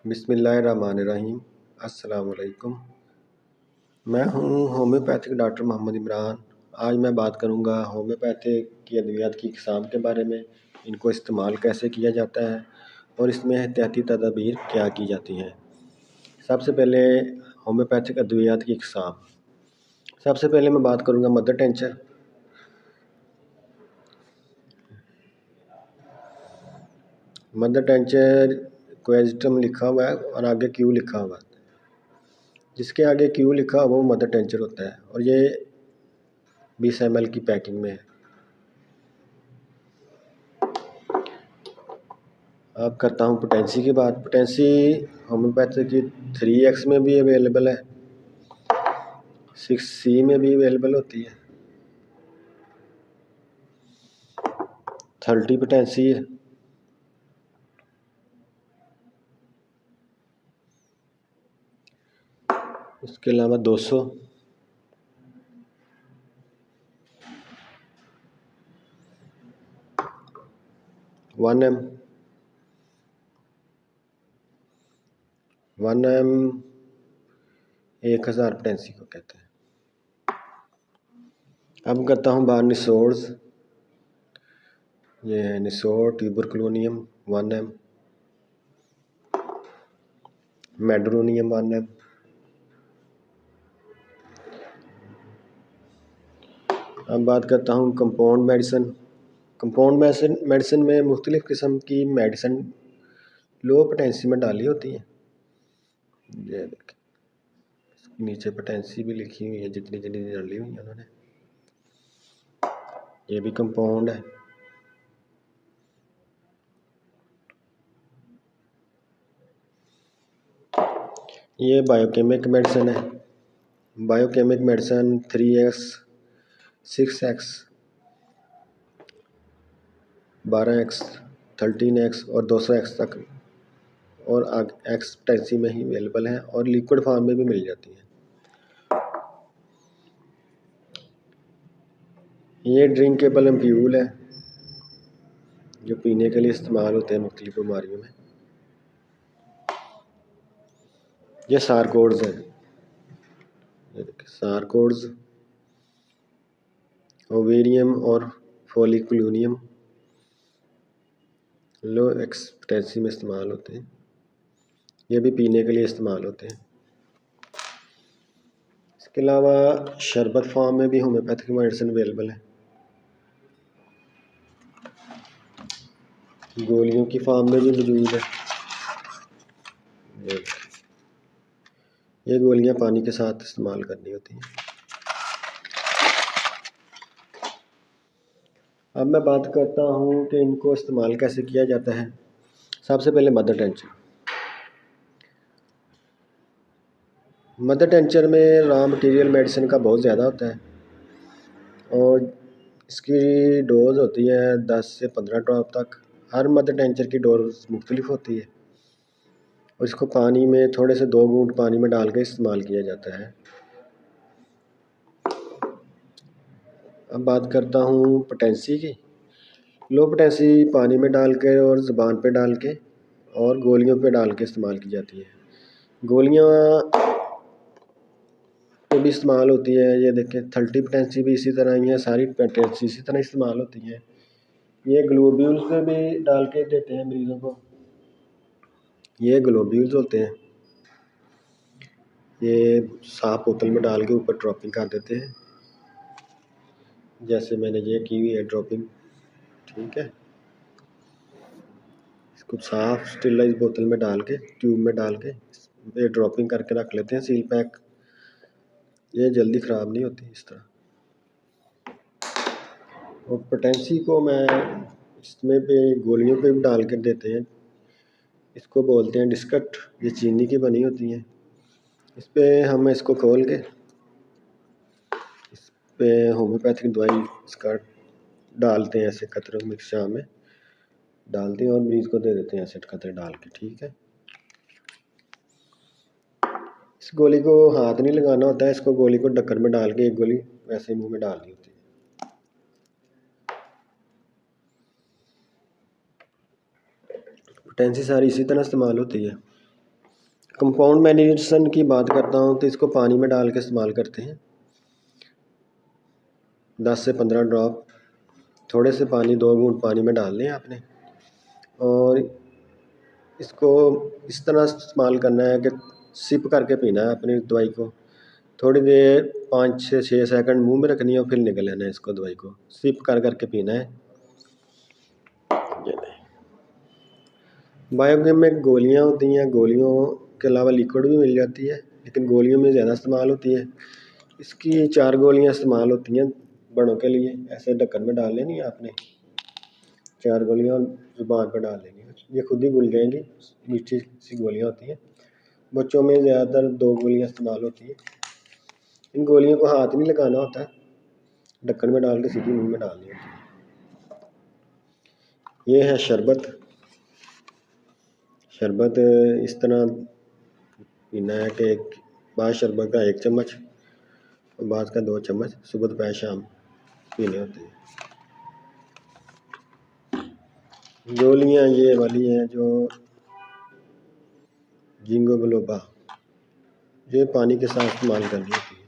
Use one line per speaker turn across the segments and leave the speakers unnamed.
बिस्मिल्लाहिर्रहमानिर्रहीम। अस्सलाम वालेकुम। मैं हूँ होम्योपैथिक डॉक्टर मोहम्मद इमरान। आज मैं बात करूँगा होम्योपैथिक की अद्वियात की अक़साम के बारे में, इनको इस्तेमाल कैसे किया जाता है और इसमें एहतियाती तदाबीर क्या की जाती हैं। सबसे पहले होम्योपैथिक अद्वियात की अक़साम। सबसे पहले मैं बात करूँगा मदर टिंचर। मदर टिंचर क्वेजिटम लिखा हुआ है और आगे क्यू लिखा हुआ है। जिसके आगे क्यू लिखा हुआ वो मदर टिंचर होता है और ये 20 ml की पैकिंग में है। अब करता हूँ पोटेंसी की बात। पोटेंसी होम्योपैथिक की 3x में भी अवेलेबल है, 6C में भी अवेलेबल होती है, 30 पोटेंसी है, इसके अलावा 200, 1M, 1000 पोटेंसी को कहते हैं। अब करता हूँ बार निसोर्स। ये है निसोर ट्यूबरकुलोनियम 1M, मेडरोनियम 1M। अब बात करता हूँ कंपाउंड मेडिसिन। कंपाउंड मेडिसिन में मुख्तलिफ़ किस्म की मेडिसिन लो पोटेंसी में डाली होती है। ये देखिए नीचे पोटेंसी भी लिखी हुई है, जितनी जितनी डाली हुई है उन्होंने। ये भी कंपाउंड है। ये बायोकेमिक मेडिसिन है। Biochemic medicine 3x, 6x, 12x, 13x और 200x तक और x पोटेंसी में ही अवेलेबल है और लिक्विड फॉर्म में भी मिल जाती है। ये ड्रिंकेबल एम्प्यूल है जो पीने के लिए इस्तेमाल होते हैं मुख्तलिफ बीमारियों में। ये सारकोड्स है। ये देखिए सारकोड्स ओवेरियम और फोलिकुलोनियम लो एक्स पोटेंसी में इस्तेमाल होते हैं। ये भी पीने के लिए इस्तेमाल होते हैं। इसके अलावा शरबत फॉर्म में भी होम्योपैथिक मेडिसिन अवेलेबल है, गोलियों की फॉर्म में भी मौजूद है। ये गोलियां पानी के साथ इस्तेमाल करनी होती हैं। अब मैं बात करता हूँ कि इनको इस्तेमाल कैसे किया जाता है। सबसे पहले मदर टिंचर। मदर टिंचर में रॉ मटेरियल मेडिसिन का बहुत ज़्यादा होता है और इसकी डोज होती है 10 से 15 ड्रॉप तक। हर मदर टिंचर की डोज मुख्तलिफ होती है और इसको पानी में थोड़े से 2 घूंट पानी में डाल के इस्तेमाल किया जाता है। अब बात करता हूँ पोटेंसी की। लो पोटेंसी पानी में डाल के और ज़ुबान पे डाल के और गोलियों पे डाल के इस्तेमाल की जाती है। गोलियाँ पे भी इस्तेमाल होती है। ये देखें 30 पोटेंसी भी इसी तरह ही है, सारी पोटेंसी इसी तरह इस्तेमाल होती है। ये ग्लोब्यूल्स पे भी डाल के देते हैं मरीज़ों को। ये ग्लोब्यूल्स होते हैं, ये साफ बोतल में डाल के ऊपर ड्रॉपिंग कर देते हैं, जैसे मैंने ये की हुई है ड्रॉपिंग। ठीक है, इसको साफ स्टेरिलाइज बोतल में डाल के ट्यूब में डाल के ये ड्रॉपिंग करके रख लेते हैं, सील पैक। ये जल्दी ख़राब नहीं होती इस तरह। और पोटेंसी को मैं इसमें पे गोलियों पे भी डाल के देते हैं। इसको बोलते हैं डिस्कट। ये चीनी की बनी होती हैं। इस पे हम इसको खोल के इस पे होम्योपैथिक दवाई इसका डालते हैं, ऐसे कतरों में शाम में डालते हैं और मरीज़ को दे देते हैं ऐसे कतरे डाल के। ठीक है, इस गोली को हाथ नहीं लगाना होता है, इसको गोली को ढक्कन में डाल के एक गोली वैसे मुंह में डालनी होती है। पोटेंसी सारी इसी तरह इस्तेमाल होती है। कंपाउंड मेडिसिन की बात करता हूँ तो इसको पानी में डाल के इस्तेमाल करते हैं, 10 से 15 ड्रॉप थोड़े से पानी, 2 घूंट पानी में डाल लें आपने, और इसको इस तरह इस्तेमाल करना है कि सिप करके पीना है अपनी दवाई को। थोड़ी देर 5 से 6 सेकंड मुंह में रखनी है और फिर निकल लेना है इसको, दवाई को सिप कर करके पीना है। बायोकेम में गोलियाँ होती हैं, गोलियों के अलावा लिक्विड भी मिल जाती है, लेकिन गोलियों में ज़्यादा इस्तेमाल होती है। इसकी 4 गोलियाँ इस्तेमाल होती हैं बड़ों के लिए। ऐसे ढक्कन में डाल लेनी है आपने 4 गोलियाँ, ज़ुबान पर डाल लेनी है, ये खुद ही घुल जाएंगी। मीठी सी गोलियाँ होती हैं। बच्चों में ज़्यादातर 2 गोलियाँ इस्तेमाल होती हैं। इन गोलियों को हाथ नहीं लगाना होता है, ढक्कन में डाल के सीधी मुंह में डालनी होती है। ये है शरबत। शरबत इस तरह पीना है कि बाद शरबत का 1 चम्मच और बाद का 2 चम्मच सुबह दोपहर शाम पीने होते हैं। गोलियाँ ये वाली हैं जो जिंगो बिलोबा, ये पानी के साथ इस्तेमाल करनी होती है।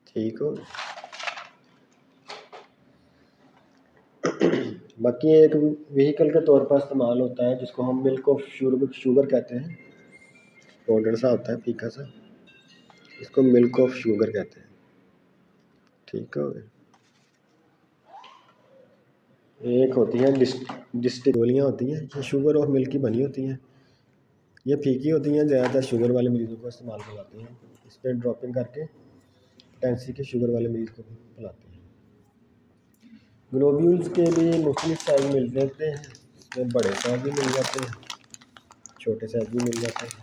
ठीक हो। बाकी एक व्हीकल के तौर पर इस्तेमाल होता है जिसको हम मिल्क ऑफ शुगर कहते हैं। पाउडर सा होता है फीका सा, इसको मिल्क ऑफ शुगर कहते हैं। ठीक हो। एक होती है डिस्टिक गोलियाँ होती हैं, ये शुगर और मिल्क की बनी होती हैं। ये फीकी होती हैं, ज़्यादातर शुगर वाले मरीज़ों को इस्तेमाल करवाते हैं। इस पर ड्रॉपिंग करके टेंसी के शुगर वाले मरीज़ को पिलाते हैं। ग्लोब्यूल्स के भी मुख्तलिफ साइज़ मिल जाते हैं, इसमें बड़े साइज़ भी मिल जाते हैं, छोटे साइज़ भी मिल जाते हैं।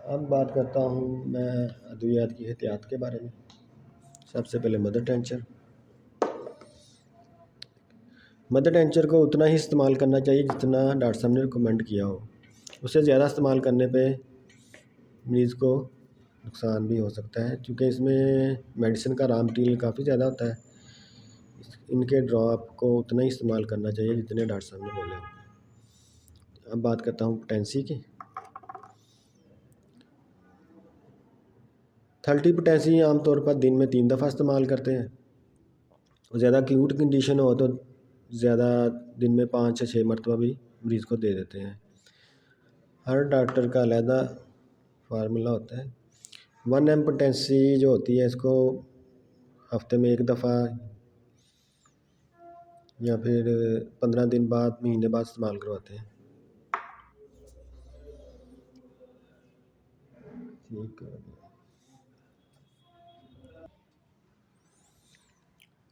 अब बात करता हूँ मैं अद्वियात की एहतियात के बारे में। सबसे पहले मदर टेंचर। मदर टेंचर को उतना ही इस्तेमाल करना चाहिए जितना डॉक्टर साहब ने रिकमेंड किया हो। उससे ज़्यादा इस्तेमाल करने पे मरीज़ को नुकसान भी हो सकता है, क्योंकि इसमें मेडिसिन का रॉ मटीरियल काफ़ी ज़्यादा होता है। इनके ड्रॉप को उतना ही इस्तेमाल करना चाहिए जितने डॉक्टर साहब ने बोले होंगे। अब बात करता हूँ पोटेंसी की। 30 पोटेंसी आमतौर पर दिन में 3 दफ़ा इस्तेमाल करते हैं, और ज़्यादा एक्यूट कंडीशन हो तो ज़्यादा दिन में 5 से 6 मरतबा भी मरीज़ को दे देते हैं। हर डॉक्टर का अलहदा फार्मूला होता है। 1 mg पोटेंसी जो होती है इसको हफ्ते में 1 दफ़ा या फिर 15 दिन बाद, महीने बाद इस्तेमाल करवाते हैं। ठीक है।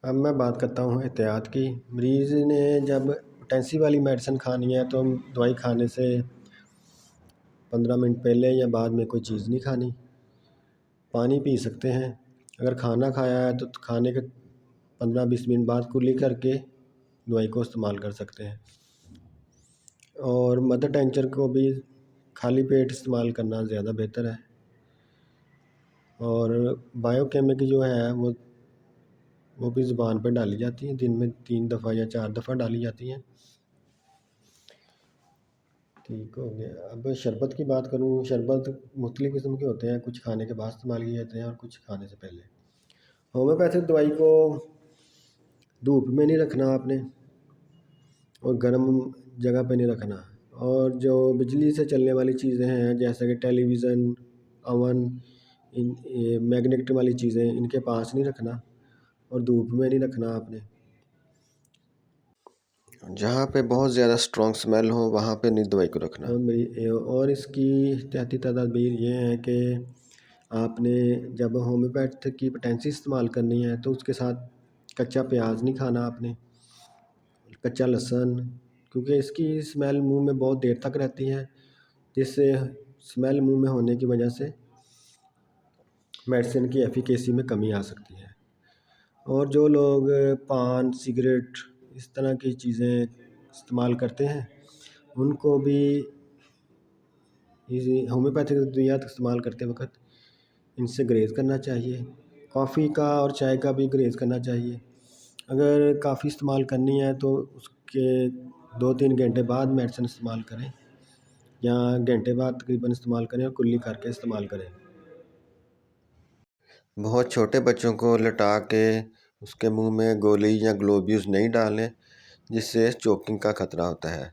अब मैं बात करता हूँ एहतियात की। मरीज़ ने जब पोटेंसी वाली मेडिसिन खानी है तो दवाई खाने से 15 मिनट पहले या बाद में कोई चीज़ नहीं खानी। पानी पी सकते हैं। अगर खाना खाया है तो खाने के 15-20 मिनट बाद कुल्ली करके दवाई को इस्तेमाल कर सकते हैं। और मदर टेंचर को भी खाली पेट इस्तेमाल करना ज़्यादा बेहतर है। और बायोकेमिक जो है वो भी ज़ुबान पर डाली जाती है, दिन में 3 दफ़ा या 4 दफ़ा डाली जाती हैं। ठीक हो गया। अब शरबत की बात करूँ। शरबत मुख्तलिफ़ किस्म के होते हैं, कुछ खाने के बाद इस्तेमाल किए जाते हैं और कुछ खाने से पहले। होम्योपैथिक दवाई को धूप में नहीं रखना आपने, और गर्म जगह पे नहीं रखना। और जो बिजली से चलने वाली चीज़ें हैं जैसे कि टेलीविज़न, अवन, ये मैग्नेट वाली चीज़ें, इनके पास नहीं रखना और धूप में नहीं रखना आपने। जहाँ पे बहुत ज़्यादा स्ट्रॉन्ग स्मेल हो वहाँ पे नहीं दवाई को रखना। और इसकी एहतियाती तदाबीर ये हैं कि आपने जब होम्योपैथिक की पोटेंसी इस्तेमाल करनी है तो उसके साथ कच्चा प्याज नहीं खाना आपने, कच्चा लहसुन, क्योंकि इसकी स्मेल मुंह में बहुत देर तक रहती है, जिससे स्मेल मुंह में होने की वजह से मेडिसिन की एफिकेसी में कमी आ सकती है। और जो लोग पान, सिगरेट, इस तरह की चीज़ें इस्तेमाल करते हैं उनको भी होम्योपैथिक अद्वियात इस्तेमाल करते वक्त इनसे गुरेज करना चाहिए। कॉफ़ी का और चाय का भी गुरेज करना चाहिए। अगर काफ़ी इस्तेमाल करनी है तो उसके 2-3 घंटे बाद मेडिसिन इस्तेमाल करें, या घंटे बाद तकरीबन इस्तेमाल करें और कुल्ली करके इस्तेमाल करें। बहुत छोटे बच्चों को लिटा के उसके मुंह में गोली या ग्लोब्यूज नहीं डालें, जिससे चोकिंग का खतरा होता है।